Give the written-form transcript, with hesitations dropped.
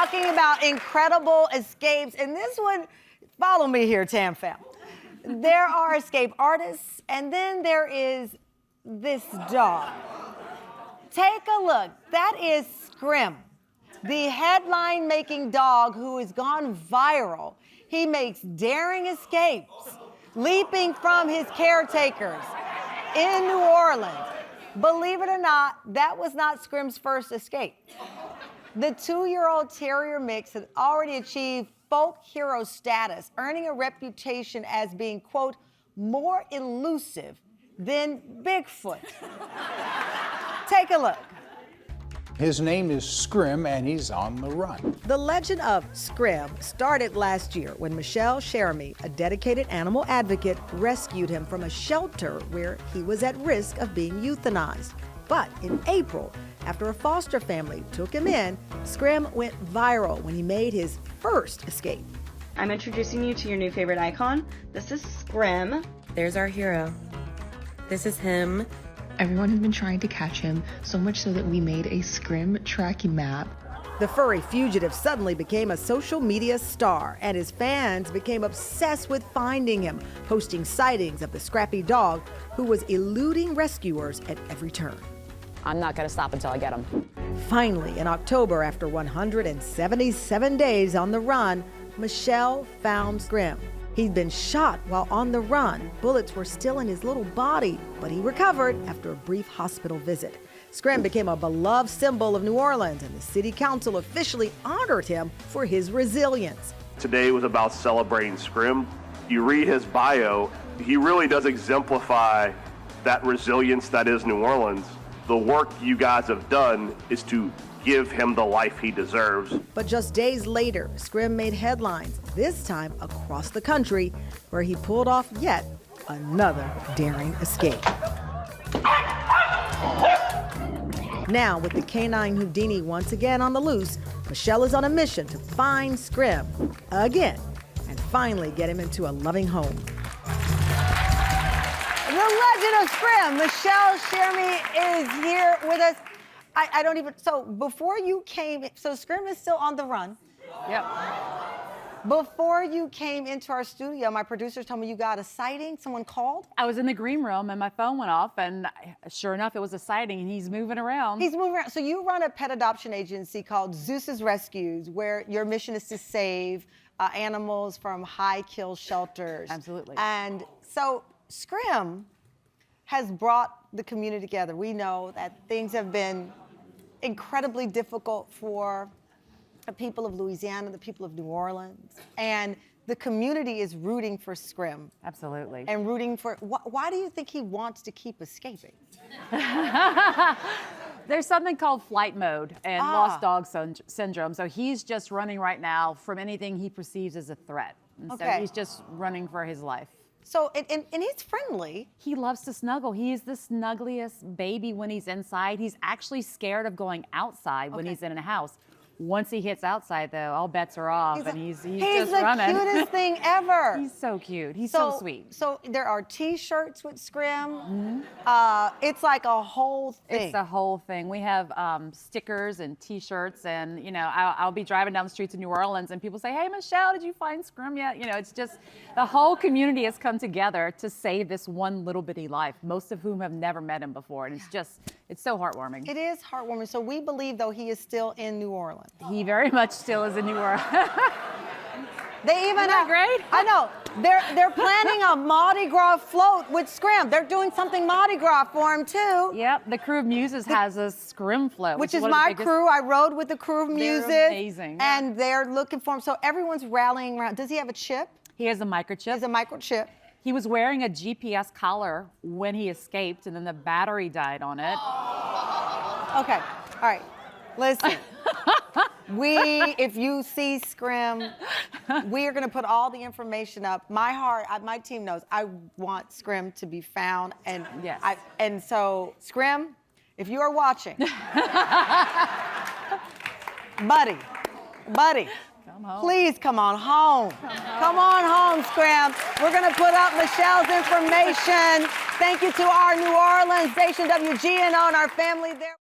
talking about incredible escapes, and this one, follow me here, Tam fam. There are escape artists, and then there is this dog. Take a look. That is Scrim, the headline-making dog who has gone viral. He makes daring escapes, leaping from his caretakers in New Orleans. Believe it or not, that was not Scrim's first escape. The 2-year-old terrier mix had already achieved folk hero status, earning a reputation as being, quote, more elusive than Bigfoot. Take a look. His name is Scrim, and he's on the run. The legend of Scrim started last year when Michelle Cherami, a dedicated animal advocate, rescued him from a shelter where he was at risk of being euthanized. But in April, after a foster family took him in, Scrim went viral when he made his first escape. I'm introducing you to your new favorite icon. This is Scrim. There's our hero. This is him. Everyone has been trying to catch him, so much so that we made a Scrim tracking map. The furry fugitive suddenly became a social media star, and his fans became obsessed with finding him, posting sightings of the scrappy dog who was eluding rescuers at every turn. I'm not going to stop until I get him. Finally, in October, after 177 days on the run, Michelle found Scrim. He'd been shot while on the run. Bullets were still in his little body, but he recovered after a brief hospital visit. Scrim became a beloved symbol of New Orleans, and the city council officially honored him for his resilience. Today was about celebrating Scrim. You read his bio, he really does exemplify that resilience that is New Orleans. The work you guys have done is to give him the life he deserves. But just days later, Scrim made headlines, this time across the country, where he pulled off yet another daring escape. Now, with the canine Houdini once again on the loose, Michelle is on a mission to find Scrim again and finally get him into a loving home. The legend of Scrim, Michelle Cherami, is here with us. I don't even, so before you came, so Scrim is still on the run. Yep. Before you came into our studio, my producers told me you got a sighting, someone called? I was in the green room and my phone went off, and sure enough, it was a sighting, and he's moving around. He's moving around. So you run a pet adoption agency called Zeus's Rescues, where your mission is to save animals from high-kill shelters. Absolutely. And so Scrim has brought the community together. We know that things have been incredibly difficult for the people of Louisiana, the people of New Orleans, and the community is rooting for Scrim. Absolutely. And rooting for, why do you think he wants to keep escaping? There's something called flight mode and lost dog syndrome. So he's just running right now from anything he perceives as a threat. And so he's just running for his life. So, and he's friendly. He loves to snuggle. He is the snuggliest baby when he's inside. He's actually scared of going outside when he's in a house. Once he hits outside, though, all bets are off, and he's just running. He's the cutest thing ever. He's so cute. He's so sweet. So there are T-shirts with Scrim. Mm-hmm. It's like a whole thing. It's a whole thing. We have stickers and T-shirts, and you know, I'll be driving down the streets of New Orleans, and people say, "Hey, Michelle, did you find Scrim yet?" You know, it's just the whole community has come together to save this one little bitty life, most of whom have never met him before, and it's so heartwarming. It is heartwarming. So we believe, though, he is still in New Orleans. He very much still is in New Orleans. They even Isn't that great? I know. They're planning a Mardi Gras float with Scrim. They're doing something Mardi Gras for him too. Yep, the Crew of Muses has a Scrim float, which is my crew. I rode with the Crew of Muses. They're amazing. And they're looking for him. So everyone's rallying around. Does he have a chip? He has a microchip. He has a microchip. He was wearing a GPS collar when he escaped, and then the battery died on it. Okay, all right. Listen, if you see Scrim, we are going to put all the information up. My team knows I want Scrim to be found, and and so Scrim, if you are watching, buddy, please come on home. Come on home, Scrim. We're going to put up Michelle's information. Thank you to our New Orleans station, WGNO, and our family there.